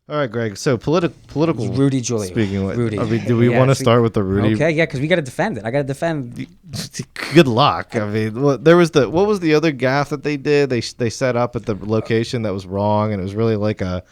All right, Greg. So political. Rudy Giuliani. Speaking of, Rudy. do we want to start with the Rudy? Okay, yeah, because we got to defend it. I got to defend. Good luck. I mean, there was what was the other gaffe that they did? They set up at the location that was wrong, and it was really like a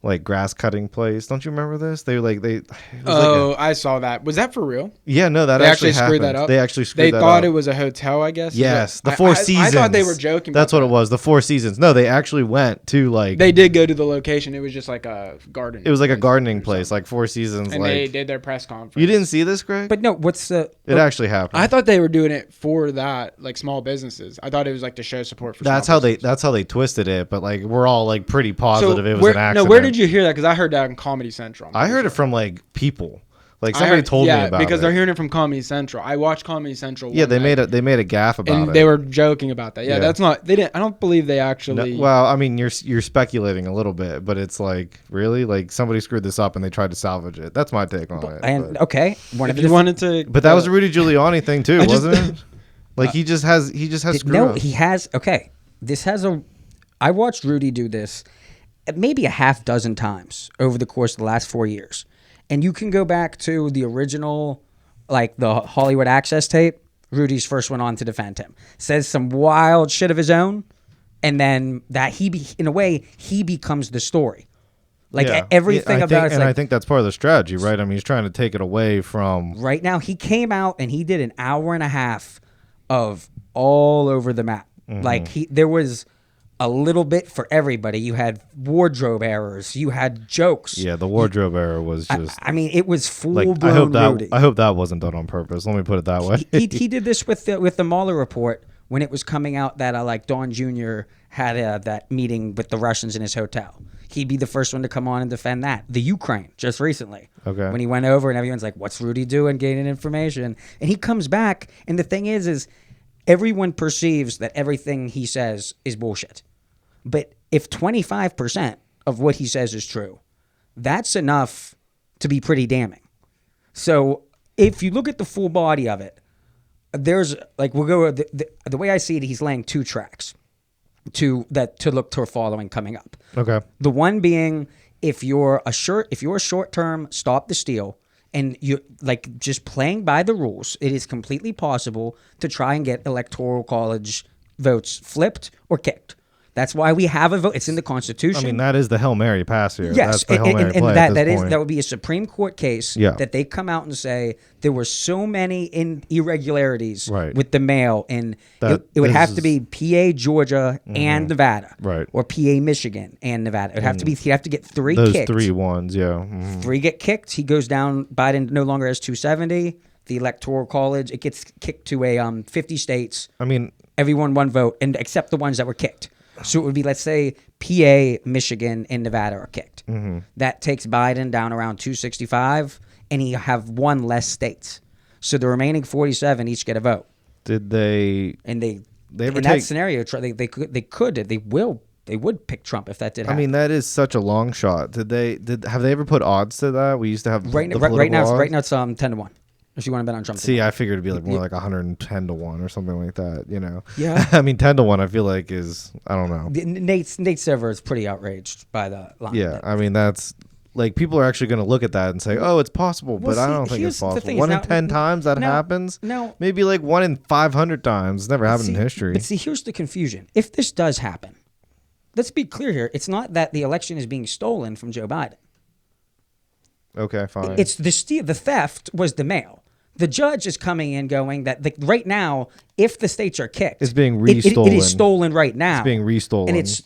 like grass cutting place. Don't you remember this? I saw that. Was that for real? Yeah, no, that They actually screwed that happened. up. They actually screwed that up. They thought it was a hotel, I guess. Yes, the Four Seasons. I thought they were joking. That's what it was. The Four Seasons. No, they actually went to like. They did go to the location. It was just like a garden. It was like a gardening place, like Four Seasons. And like, they did their press conference. You didn't see this, Greg? But no, what's the? It actually happened. I thought they were doing it for that, like small businesses. I thought it was like to show support for. That's how they twisted it. But like we're all like pretty positive it was an accident. No, where did you hear that? Because I heard that on Comedy Central. I heard it from like people. Like somebody told me about it. Yeah, because they're hearing it from Comedy Central. I watched Comedy Central. Yeah, they made a gaffe about it. And they were joking about that. Yeah, that's not. They didn't. I don't believe they actually. No, well, I mean, you're speculating a little bit, but it's like really like somebody screwed this up and they tried to salvage it. That's my take on it. And okay, if you wanted to. But that was a Rudy Giuliani thing too, wasn't it? Like he just has screw no, ups. he has. Okay, this has a. I watched Rudy do this maybe a half dozen times over the course of the last 4 years. And you can go back to the original, like the Hollywood Access tape. Rudy's first one on to defend him. Says some wild shit of his own. And then that in a way, he becomes the story. Like everything about it. And I think that's part of the strategy, right? I mean, he's trying to take it away from. Right now, he came out and he did an hour and a half of all over the map. Mm-hmm. Like there was a little bit for everybody. You had wardrobe errors. You had jokes. Yeah, the wardrobe error was just. I mean, it was full like, blown Rudy. I hope that wasn't done on purpose. Let me put it that way. He did this with the Mueller report when it was coming out that like Don Jr. had that meeting with the Russians in his hotel. He'd be the first one to come on and defend that. The Ukraine just recently. Okay. When he went over and everyone's like, "What's Rudy doing? Gaining information?" And he comes back, and the thing is everyone perceives that everything he says is bullshit. But if 25% of what he says is true, that's enough to be pretty damning. So if you look at the full body of it, there's like the way I see it, he's laying two tracks to look toward following coming up. Okay. The one being if you're a short term stop the steal and you're like just playing by the rules, it is completely possible to try and get electoral college votes flipped or kicked. That's why we have a vote. It's in the Constitution. I mean, that is the Hail Mary pass here. Yes, that's the Hail Mary play that would be a Supreme Court case that they come out and say there were so many irregularities with the mail, and it would have to be PA, Georgia, and Nevada, right, or PA, Michigan, and Nevada. It would have to be. He'd have to get three. Those kicked. 3 ones, yeah. Mm-hmm. 3 get kicked. He goes down. Biden no longer has 270. The Electoral College it gets kicked to a 50 states. I mean, everyone one vote, and except the ones that were kicked. So it would be, let's say, PA, Michigan, and Nevada are kicked. Mm-hmm. That takes Biden down around 265, and he have one less states. So the remaining 47 each get a vote. Did they? And they ever in that scenario, they would pick Trump if that did happen. I mean, that is such a long shot. Have they ever put odds to that? We used to have right now it's 10-1. If you want to bet on Trump. See, I figured it'd be like more like 110-1 or something like that, you know? Yeah. I mean, 10-1 I feel like is, I don't know. Nate Silver is pretty outraged by the line. Yeah, I mean, that's, like, people are actually going to look at that and say, oh, it's possible, but I don't think it's possible. 1 in 10 times that happens? No. Maybe like 1 in 500 times. It's never happened in history. But see, here's the confusion. If this does happen, let's be clear here. It's not that the election is being stolen from Joe Biden. Okay, fine. It's the theft was the mail. The judge is coming in going that right now, if the states are kicked, it's being restolen. It is stolen right now. It's being restolen. And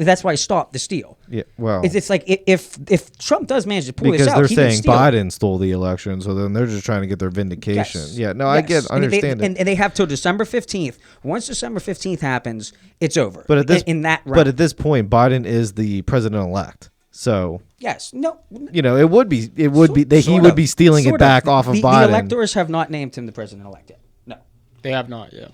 that's why I stopped the steal. Yeah, well. It's like if Trump does manage to pull this out, because they're saying Biden stole the election, so then they're just trying to get their vindication. Yes. Yeah, no, yes. I understand it. And they have till December 15th. Once December 15th happens, it's over. But at this, but at this point, Biden is the president-elect. So yes, no, you know, he would be stealing it back off of Biden. The electors have not named him the president-elect yet. No, they have not yet.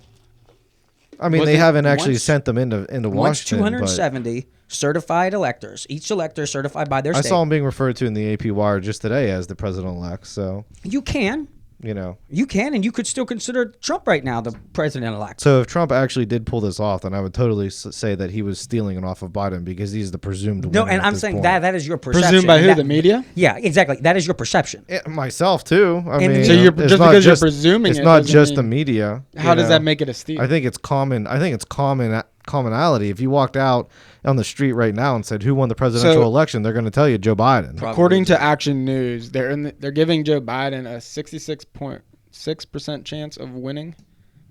I mean, they haven't actually sent them into Washington. Once 270 certified electors, each elector certified by their state. I saw him being referred to in the AP Wire just today as the president-elect. So you can. You know. You can, and you could still consider Trump right now the president-elect. So if Trump actually did pull this off, then I would totally say that he was stealing it off of Biden because he's the presumed winner. No, and at I'm this saying point. that is your perception. Presumed by who? That- The media? Yeah, exactly. That is your perception. Myself too. I And mean, So you're- it's just not because you're presuming it's it not doesn't just the mean- media. How you does know? that make it a steal? I think it's common. I think it's commonality. If you walked out on the street right now and said who won the presidential So- election, they're going to tell you Joe Biden. Probably. According to Action News, they're giving Joe Biden a 66.6% chance of winning,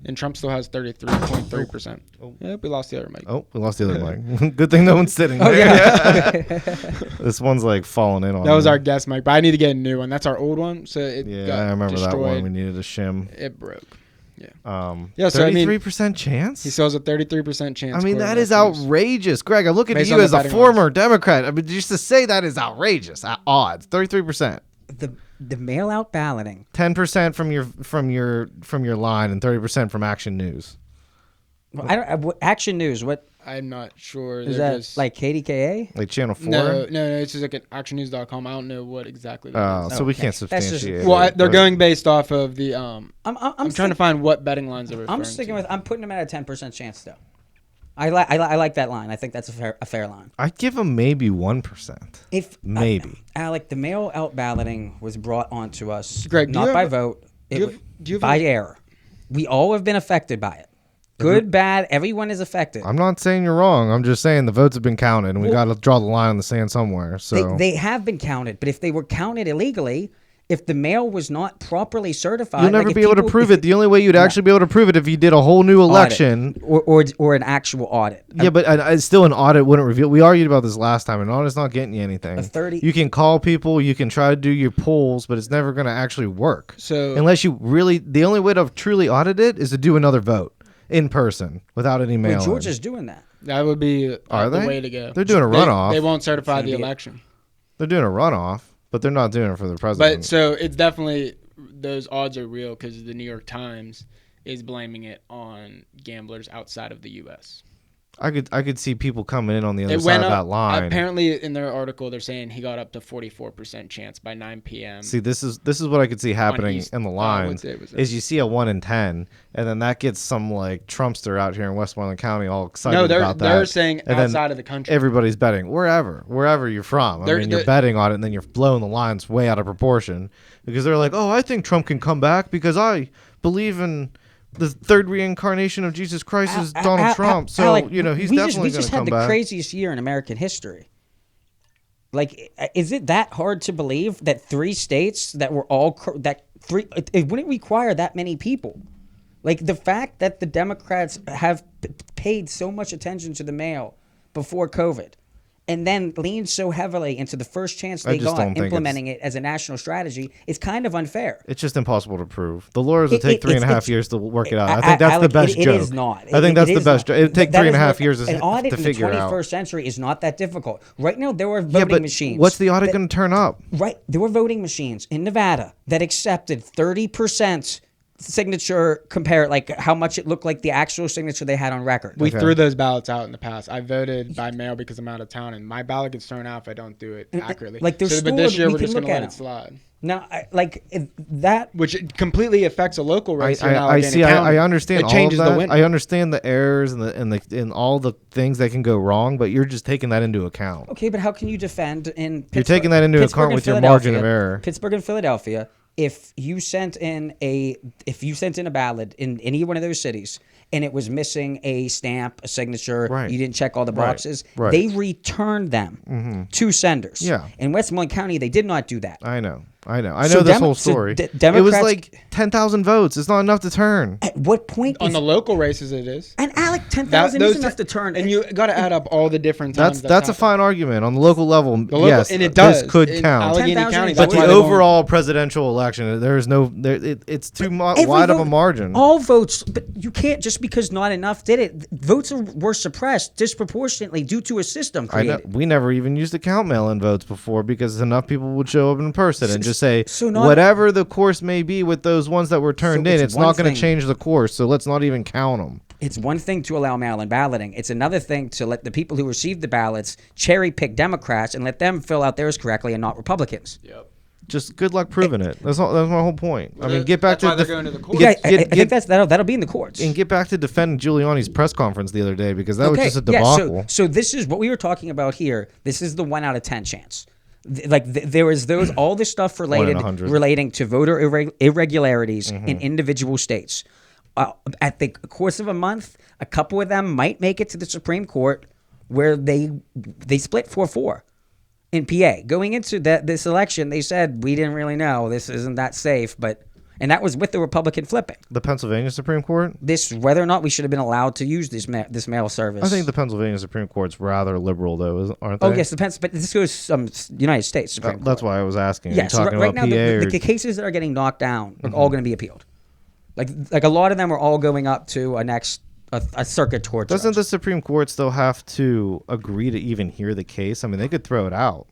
and Trump still has 33.3%. Oh. Yep, we lost the other mic. Oh, we lost the other mic. Good thing no one's sitting. Oh there. yeah. This one's like falling in on. That was me. our guest mic, but I need to get a new one. That's our old one, so it Yeah, got I remember that destroyed. one. We needed a shim. It broke. Yeah, so I mean- 33% chance. He still has a 33% chance. I mean, according that to is Action News. outrageous, Greg. I look at Based you on the as a betting former Democrat. I mean, just to say that is outrageous. Odds 33%, the mail-out balloting. 10% from your line, and 30% from Action News. Well, Action News. What I'm not sure. is They're that? just- Like KDKA? Like Channel 4. No, it's just like an actionnews.com. I don't know what exactly. That is. So we Okay. can't That's just- substantiate. Well, it, they're but- going based off of the. I'm I'm trying to find what betting lines they're referring I'm sticking to. with. I'm putting them at a 10% chance though. I like that line. I think that's a fair line. I'd give them maybe 1%. If Maybe. Alec, the mail-out balloting was brought onto us, Greg, do not you by have- vote, do you have- do you have by a- error. We all have been affected by it. Good, bad, everyone is affected. I'm not saying you're wrong. I'm just saying the votes have been counted, and we got to draw the line in the sand somewhere. So They have been counted, but if they were counted illegally, if the mail was not properly certified, you'll never like if be able to people- prove if it. The only way you'd actually be able to prove it if you did a whole new audit, election. or an actual audit. Yeah, but still an audit wouldn't reveal. We argued about this last time. An audit's not getting you anything. A 30 You can call people, you can try to do your polls, but it's never going to actually work. So- unless you really, the only way to truly audit it is to do another vote in person without any mail. Well, Georgia's doing that. That would be Are the they? way to go. They're doing a runoff. They won't certify It's the gonna be- election. They're doing a runoff, but they're not doing it for the president. But so it's definitely those odds are real because the New York Times is blaming it on gamblers outside of the U.S. I could see people coming in on the other It side went of up. that line. Apparently, in their article, they're saying he got up to 44% chance by 9 p.m. See, this is what I could see happening East- in the what lines day was it? is you see a 1 in 10, and then that gets some like Trumpster out here in Westmoreland County all excited No, about that. they're saying And then outside of the country. everybody's betting wherever you're from. I They're- mean, you're they're- betting on it, and then you're blowing the lines way out of proportion because they're like, "Oh, I think Trump can come back because I believe in the third reincarnation of Jesus Christ is Donald Trump." So Alec, he's we definitely just going to had come the back. craziest year in American history. Like, is it that hard to believe that 3 states that were all it wouldn't require that many people? Like the fact that the Democrats have paid so much attention to the mail before COVID, and then leaned so heavily into the first chance I they just got don't think implementing it as a national strategy is kind of unfair. It's just impossible to prove. The lawyers will It- take it- 3.5 it's- years to work it out. I think that's Alec, the best it joke. is not. I think It that's the is best not. joke. It'd take That is 3.5 what- years an audit to in the figure it out. 21st century is not that difficult. Right now, there are Yeah, voting but machines. what's the audit going to turn up? Right, there were voting machines in Nevada that accepted 30% signature compare, like how much it looked like the actual signature they had on record. We Okay. threw those ballots out in the past. I voted by mail because I'm out of town, and my ballot gets thrown out if I don't do it accurately. like, they're but this stored, year we we're can just going look to at let it them. slide, Now, that which it completely affects a local race. here in I Allegheny see. County. I understand It all changes of the that. winner. I understand the errors and all the things that can go wrong, but you're just taking that into account. okay, but how can you defend in Pittsburgh, You're taking that into Pittsburgh account and with your margin of Philadelphia- error. Pittsburgh and Philadelphia. If you sent in a ballot in any one of those cities and it was missing a stamp, a signature, Right. you didn't check all the Right. boxes, Right. they returned them to senders. Yeah. In Westmoreland County, they did not do that. I know. I know So this Demo- whole so story. It was Democrats- like 10,000 votes. It's not enough to turn. At what point on is the local races, it is. and Alec 10,000 is enough to turn? and you got to add up all the different times. That's a fine argument on the local level. local- yes, and it does. This could In count. Allegheny 10,000 County, is But that's the why they won't- overall presidential election, there is no. It's too Every wide of a vote- margin. All votes, but you can't just because not enough did it. Votes were suppressed disproportionately due to a system I know, created. we never even used to count mail-in votes before because enough people would show up in person and just say so not- whatever the course may be with those ones that were turned So in. it's It's one not going thing- to change the course, so let's not even count them. It's one thing to allow mail-in balloting. It's another thing to let the people who receive the ballots cherry pick Democrats and let them fill out theirs correctly and not Republicans. Yep. just good luck proving it. That's all. That's my whole point. I mean, get back That's why to they're going to the court. Yeah, I get- think that'll be in the courts. and get back to defending Giuliani's press conference the other day because that was just a debacle. Yeah, so this is what we were talking about here. This is the 1 out of 10 chance. There was all this stuff 100. relating to voter irregularities in individual states. At the course of a month, a couple of them might make it to the Supreme Court, where they split 4-4 in PA. Going into this election, they said we didn't really know, this isn't that safe, and that was with the Republican flipping. The Pennsylvania Supreme Court. This whether or not we should have been allowed to use this mail service. I think the Pennsylvania Supreme Court's rather liberal, though, aren't they? Oh yes, depends. But this goes United States Supreme Court. That's why I was asking. Yes, Are you talking right about now PA the cases that are getting knocked down are all going to be appealed. Like a lot of them are all going up to a circuit court. Doesn't judge. the Supreme Court still have to agree to even hear the case? I mean, they could throw it out.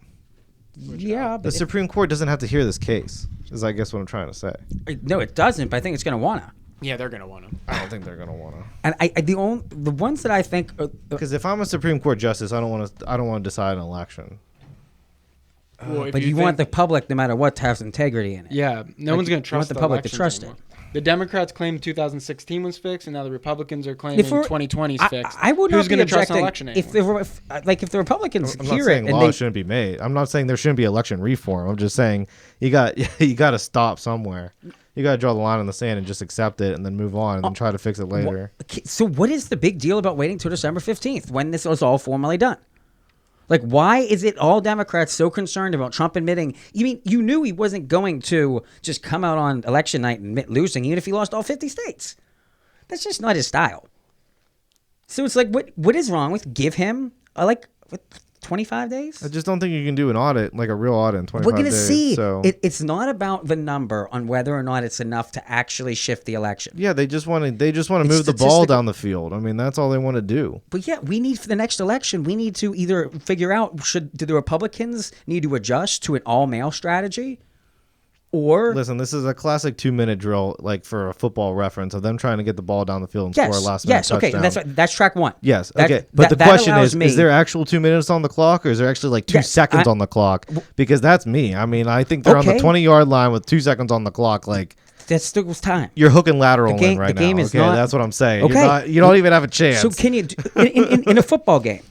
Yeah, The but Supreme Court doesn't have to hear this case, is I guess what I'm trying to say. no, it doesn't. But I think it's going to wanna. Yeah, they're going to want to. I don't think they're gonna want to. And the ones that I think Because if I'm a Supreme Court justice, I don't want to decide an election. but you want the public, no matter what, to have integrity in it. Yeah, no Like, one's going you to trust want the public to elections trust anymore. The Democrats claimed 2016 was fixed, and now the Republicans are claiming If we're- 2020 is I, fixed. I would Who's not be gonna trust an objecting election if anymore? if the Republicans I'm not hear it saying and laws they shouldn't be made. I'm not saying there shouldn't be election reform. I'm just saying you got to stop somewhere. You got to draw the line in the sand and just accept it and then move on and then try to fix it later. Okay, so what is the big deal about waiting till December 15th when this was all formally done? Like, why is it all Democrats so concerned about Trump admitting? You mean you knew he wasn't going to just come out on election night and admit losing, even if he lost all 50 states? That's just not his style. So it's like, what is wrong with give him 25 days? I just don't think you can do an audit, like a real audit in 25 We're gonna days. see. So It's not about the number on whether or not it's enough to actually shift the election. yeah, they just want to move the ball statistical. down the field. I mean, that's all they want to do. But yeah, we need for the next election, we need to either figure out do the Republicans need to adjust to an all-mail strategy, or Listen, this is a classic 2-minute drill, like for a football reference of them trying to get the ball down the field and score a last minute yes, okay, touchdown. that's track one. Yes. That- Okay. But that the question allows me- is there actual 2 minutes on the clock or is there actually like 2 Yes, seconds on the clock? Because that's me. I mean, I think they're on the Okay. 20-yard line with 2 seconds on the clock. Like, That still was time. you're hooking lateral The game- in right the game now. is Okay, not- that's what I'm saying. Okay. You don't even have a chance. So can you in a football game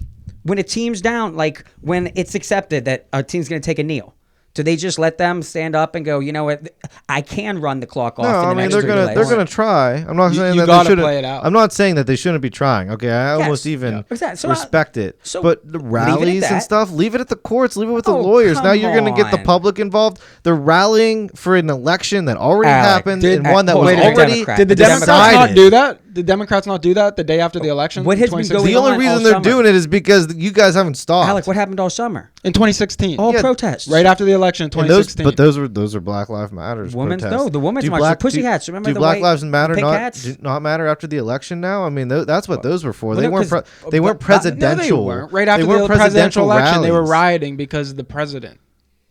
when a team's down, like when it's accepted that a team's going to take a kneel? Do they just let them stand up and go, you know what, I can run the clock off? No, in the I mean next they're three gonna plays. try. I'm not saying you that gotta they shouldn't. play it out. I'm not saying that they shouldn't be trying. Okay, I almost even Exactly. So respect it. so But the leave it at rallies and that. stuff, leave it at the courts. Leave it with the Oh, lawyers. Now come you're gonna get the on. public involved. They're rallying for an election that already Alec, happened did- and one that hold was on, wait a minute, already Democrat. Did the The Democrats decided. not do that? Did Democrats not do that the day after the election? What has been 2016? The going only on reason all they're summer? doing it is because you guys haven't stopped. Alec, what happened all summer? in 2016? All Yeah, protests. Right after the election in And those, 2016. but those are Black Lives Matters. Women's- protests. no, the women's Do march, the pussy hats. Remember do the Black white Lives Matter pink not hats? do not matter after the election? Now, I mean, that's what those were for. Well, They no, weren't. 'cause- They weren't but- presidential. No, they weren't. Right after they weren't the presidential election, they were rallies. rioting because of the president.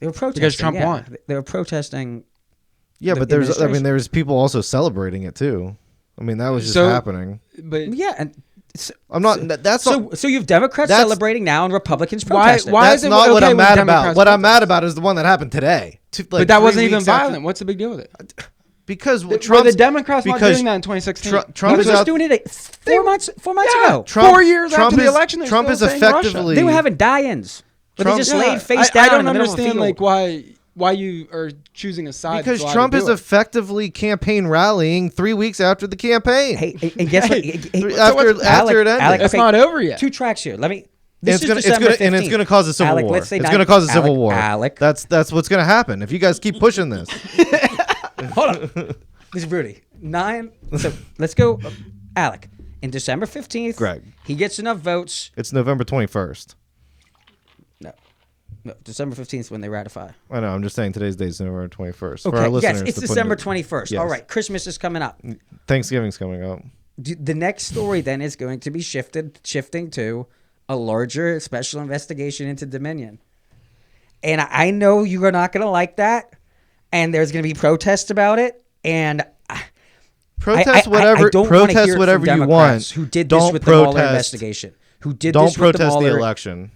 They were protesting Because Trump yeah. won. They were protesting. Yeah, the but there's administration. there's people also celebrating it too. I mean, that was just So- happening. But Yeah, and so, I'm not. That's not. so you have Democrats That's- celebrating now and Republicans Why- protesting. why- That's is it not what okay I'm when mad about. Democrats What I'm protest? mad about is the one that happened today. but that wasn't even violent. What's the big deal with it? Because Were Trump. the Democrats not because doing that in 2016? Trump He is was just out. doing it 4 months Yeah. ago. Trump, 4 years Trump after the is- election, they're Trump still is saying Russia. effectively. They were having die-ins. But Trump- they just Yeah, laid face down I don't in the middle of the understand field. like why you are choosing a side. because to Trump to is do it. effectively campaign rallying 3 weeks after the campaign. Hey, and guess what? After it ended. Alec, It's okay, not over yet. 2 tracks here. Let me. And This is it's December gonna 15th. cause a civil Alec, war. let's say It's gonna cause a civil Alec, war. Alec. That's what's gonna happen if you guys keep pushing this. Hold on. This is Rudy. 9. So let's go. Alec. In December 15th, Greg. he gets enough votes. It's November 21st. No, December 15th is when they ratify. I know. I'm just saying today's date is November 21st. For Okay, our listeners, yes, it's to put December into- 21st. Yes. All right, Christmas is coming up. Thanksgiving's coming up. The next story then is going to be shifting to a larger special investigation into Dominion. And I know you are not going to like that, and there's going to be protests about it, and Protest I whatever. don't wanna hear Protest it from whatever you Democrats want. Who did Don't this with the Mueller protest. investigation? Who did Don't this with the protest the Mueller? election.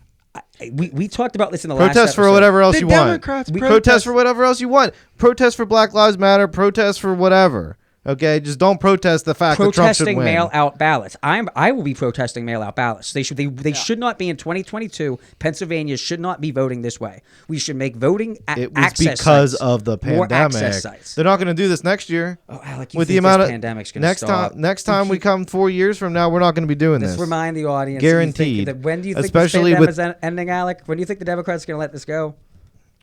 we talked about this in the last Protest for episode. whatever else The you want. Democrats Protest for whatever else you want. Protest for Black Lives Matter. Protest for whatever. Okay, just don't protest the fact that Trump should Protesting win. mail-out ballots. I will be protesting mail-out ballots. They should not be in 2022. Pennsylvania should not be voting this way. We should make voting It was access because sites of the more pandemic. access sites. They're not going to do this next year. Oh, Alec, you With the think amount this of pandemic's going to next stop? next time we come 4 years from now, we're not going to be doing Let's this. remind the audience. Guaranteed. When do you think Especially this with- pandemic is ending, Alec? When do you think the Democrats are going to let this go?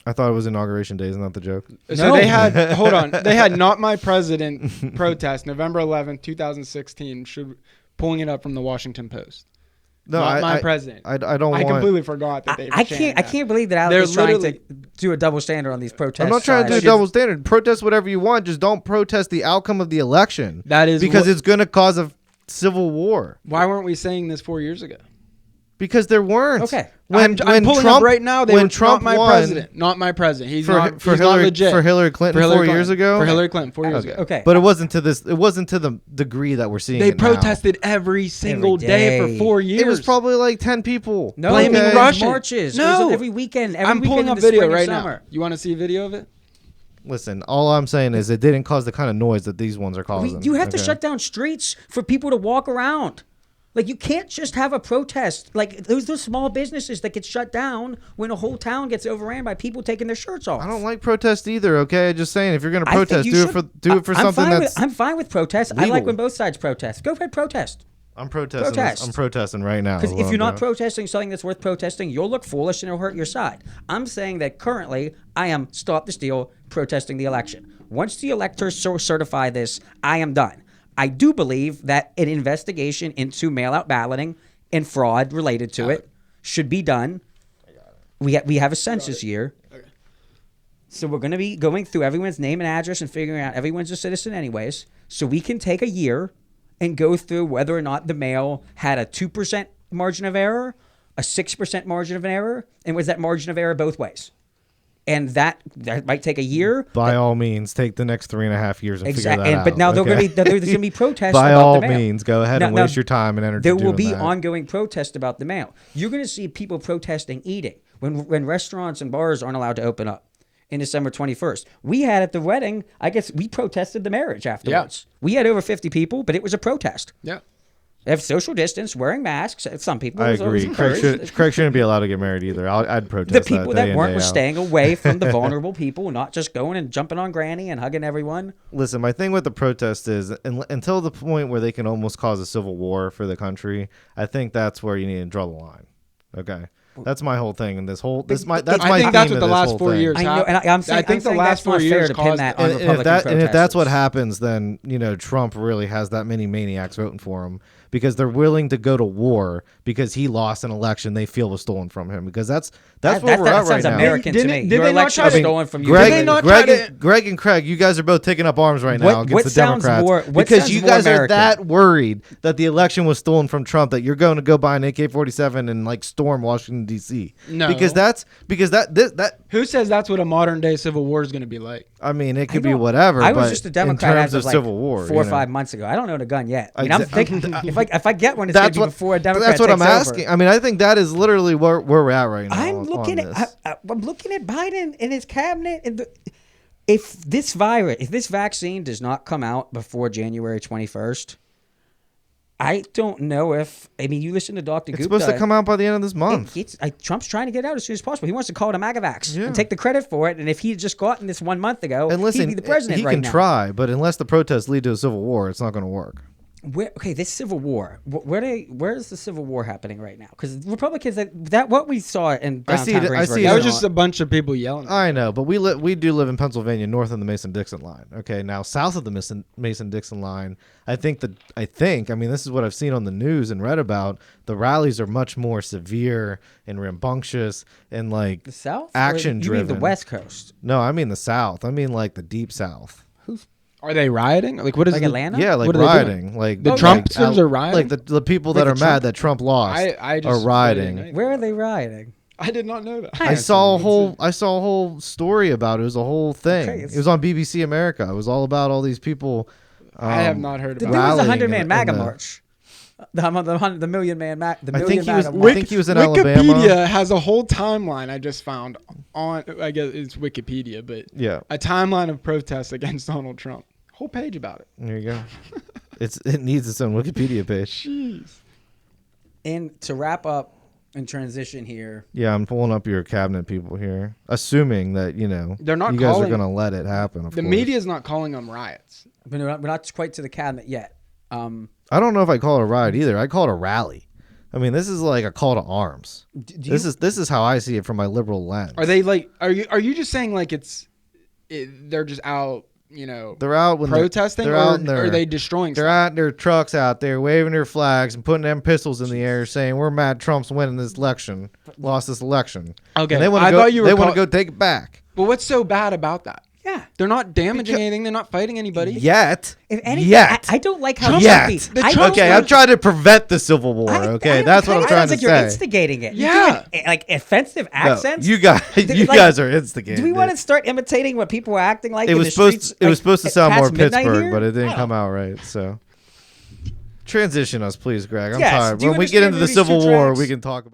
I thought it was Inauguration Day. Isn't that the joke? So No. they had hold on. They had Not My President protest November 11th, 2016. Pulling it up from the Washington Post. No, Not My I, President. I don't I want. completely forgot that they. I can't believe that Alec They're is trying to literally- do a double standard on these protests. I'm not trying to do a sides. double standard. Protest whatever you want. Just don't protest the outcome of the election. That is because what- it's going to cause a civil war. Why weren't we saying this 4 years ago? Because there weren't. Okay. I'm pulling Trump up right now. They when were Trump not my won president. Not my president. He's for not. for he's Hillary not legit. for Hillary Clinton For Hillary 4 years Clinton. ago. For Hillary Clinton 4 years Okay. ago. Okay. But it wasn't to this. It wasn't to the degree that we're seeing. They it now. protested every single day for day. 4 years. It was probably like 10 people. No, Blaming it was Russia. marches. It No. was every weekend. Every I'm weekend pulling in up the video spring and right now. summer. You want to see a video of it? Listen, all I'm saying is it didn't cause the kind of noise that these ones are causing. You have to okay? shut down streets for people to walk around. Like, you can't just have a protest. Like, those are small businesses that get shut down when a whole town gets overran by people taking their shirts off. I don't like protest either. Okay, just saying if you're going to I think protest, you do it should- for I'm something fine that's. I'm fine with protests. I like legal. when both sides protest. Go ahead, protest. I'm protesting. Protest. I'm protesting right now. Because is what if you're I'm not doing. protesting something that's worth protesting, you'll look foolish and it'll hurt your side. I'm saying that currently I am Stop the Steal protesting the election. Once the electors certify this, I am done. I do believe that an investigation into mail-out balloting and fraud related to it should be done. We have a census year. So we're going to be going through everyone's name and address and figuring out everyone's a citizen anyways. So we can take a year and go through whether or not the mail had a 2% margin of error, a 6% margin of error, and was that margin of error both ways? And that might take a year. By all means, take the next 3.5 years and figure that out. But now okay? there's going to be protests By about all the mail. means, go ahead and Now, waste your time and energy. there will doing be that. ongoing protests about the mail. You're going to see people protesting eating when restaurants and bars aren't allowed to open up in December 21st. We had at the wedding, I guess we protested the marriage afterwards. We had over 50 people, but it was a protest. Yeah. They have social distance, wearing masks. Some people. I it was always agree. Craig, encouraged. Craig shouldn't be allowed to get married either. I'd protest The people day that in, weren't day were out. staying away from the vulnerable people, not just going and jumping on Granny and hugging everyone. Listen, my thing with the protest is until the point where they can almost cause a civil war for the country, I think that's where you need to draw the line. Okay, that's my whole thing. And that's my I theme think that's what of the this last whole 4 thing. years. I know, and I'm saying, I think the last that's not 4 fair years to pin caused that it. on And Republican if that's what protesters. happens, then Trump really has that many maniacs voting for him because they're willing to go to war because he lost an election they feel was stolen from him. Because that's where we're that at right sounds now. American to Didn't- me. did Your they not election try was to- stolen from you. Did they not try to- Greg and Craig, you guys are both taking up arms right now What- against what the sounds Democrats more- what because sounds you more guys are American? that worried that the election was stolen from Trump that you're going to go buy an AK-47 and like storm Washington D.C. No. because that Who says that's what a modern day civil war is going to be like? I mean it I could be don't- whatever. I was but just a Democrat in terms as of of like civil war, 4 or 5 months ago. I don't own a gun yet. I mean, I'm Exa- thinking if I get one, it's going to be before a Democrat That's what I'm takes over. asking. I mean, I think that is literally where we're at right now. I'm looking at Biden and his cabinet, and if this vaccine does not come out before January 21st, I don't know if. I mean, you listen to Dr. It's Gupta. supposed to come out by the end of this month. Trump's trying to get it out as soon as possible. He wants to call it a MAGA-vax Yeah. and take the credit for it. And if he had just gotten this 1 month ago, And listen, he'd be the president he right can now. try, but unless the protests lead to a civil war, it's not going to work. Okay, this civil war. Where is the civil war happening right now? Because Republicans that what we saw in I see downtown it- I Greensboro. see That it was on- just a bunch of people yelling. I know, but we do live in Pennsylvania, north of the Mason-Dixon line. Okay, now south of the Mason-Dixon line, I mean, this is what I've seen on the news and read about. The rallies are much more severe and rambunctious and like the South, action You mean driven. the West Coast? No, I mean the South. I mean like the deep South. Are they rioting? Like what is Like the- Atlanta? Yeah, like What are they rioting. Like The like Trumpsters are rioting? Like the people that Like are the mad Trump- that Trump lost I just are read it rioting. tonight. Where are they rioting? I did not know that. I saw a whole story about it. It was a whole thing. Okay, It was on BBC America. It was all about all these people. I have not heard There about was a rallying 100-man in MAGA the- march. The Million Man Mac. The I Million think he was. Man. I think he was in Alabama. Wikipedia has a whole timeline I just found on. I guess it's Wikipedia, but Yeah, a timeline of protests against Donald Trump. Whole page about it. there you go. It needs its own Wikipedia page. Jeez. And to wrap up and transition here, Yeah, I'm pulling up your cabinet people here, assuming that They're not you guys are calling- gonna let it happen. Of The course. media's not calling them riots. but we're not quite to the cabinet yet. I don't know if I call it a riot either. I call it a rally. I mean, this is like a call to arms. This is how I see it from my liberal lens. Are they like? Are you just saying like they're just out? They're out when protesting, they're or out in their, are they destroying? They're stuff? out in their trucks out there waving their flags and putting them pistols in the air, saying we're mad Trump's winning this election, lost this election. Okay, and they want I to go. thought you were They want to call- go take it back. But what's so bad about that? Yeah. They're not damaging anything. They're not fighting anybody. Yet, If anything, yet, I don't like how yet. Trumpy. I don't Okay, like- I'm trying to prevent the civil war. Okay, that's what I'm It trying sounds to like you're say. instigating it. You're Yeah. doing, like offensive No, accents. you guys, Like, guys are instigating. Do we want to it. start imitating what people were acting like? It in was the supposed. streets, It was like, supposed to at sound more past midnight Pittsburgh, here? but it I didn't don't come know. out right. So, transition us, please, Greg. I'm Yes, tired. do you When we get understand into the Rudy's Civil two War, tracks? we can talk about.